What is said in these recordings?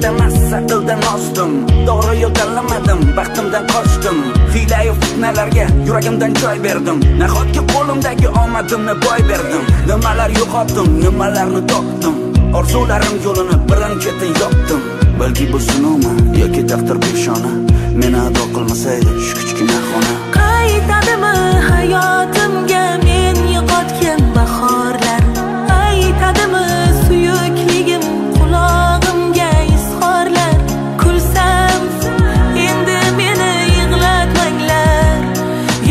Dildan assa dildan osdim, to'g'ri yo'l tanlamadim, baxtimdan qochdim. Hiyla-yu fitnalarga yuragimdan joy berdim. Nahotki qo'limdagi omadimni boy berdim. Nimalar yo'qotdim, nimalarni topdim. Orzularim yo'lini birin-ketin yopdim. Balki bu sinovmi yoki taqdir peshona, meni ado qilmasaydi shu kichkina xona. Qaytadimi hayotimga men yo'qotgan bahorlar? Qaytadimi suyukligim qulog'imga izhorlar? Kulsam endi meni yig'latmanglar.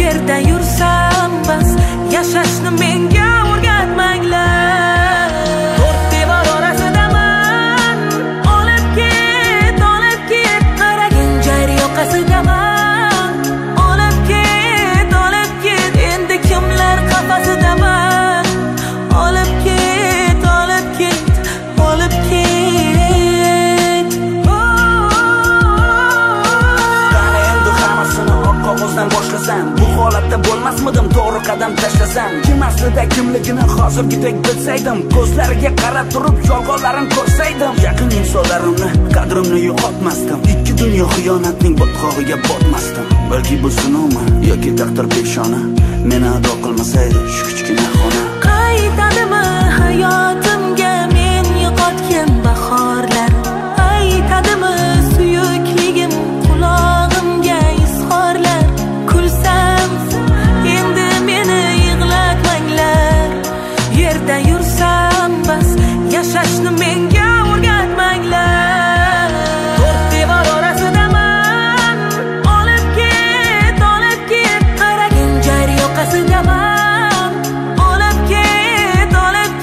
Yerda yursam bas yashashni menga o'rgatmanglar. To'rt devor orasidaman, olib ket, qaragin jar yoqasidaman. Olib ket, endi kimlar qafasidaman. Olib ket, olib ket. Qani endi hammasini oq qog'ozdan boshlasam, bu holatda bo'lmasmidim to'g'ri qadam tashlasam. Kim aslida kimligini hozirgidek bilsaydim, ko'zlariga qarab turib yolg'onlarini ko'rsaydim, yaqin insonlarimni qadrimni yo'qotmasdim. Ikki dunyo xiyonatning botqog'iga botmasdim. Balki bu sinovmi yoki taqdir peshona, meni ado qilmasaydi shu kichkina xona. Qaytadimi hayotimga men yo'qotgan bahorlar? Qaytadimi suyukligim qulog'imga izhorlar? Kulsam endi meni yig'latmanglar. Yerda yursam bas yashashni menga o'rgatmanglar. To'rt devor orasidaman, olib ket, qaragin jar yoqasidaman. Olib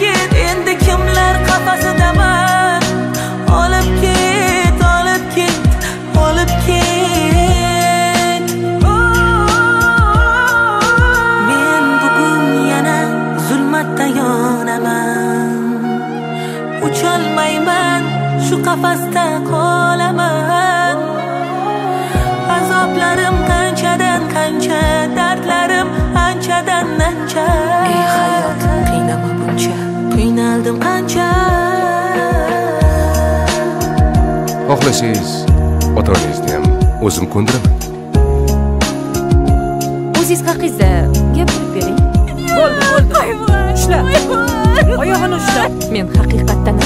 ket, endi kimlar qafasidaman. Olib ket. Men bugun yana zulmatda yonaman. Ucholmayman, shu qafasda qolaman. Azoblarim qanchadan qancha, dardlarim anchadan ancha. Ey hayot, qiynama buncha, qiynaldim qancha. Xohlasangiz ota-onangizni ham o'zim ko'ndiraman. O'zingiz haqingizda gapirib bering. Bo'ldi. Ushla. Oyog'ini ushla. Men haqiqatdan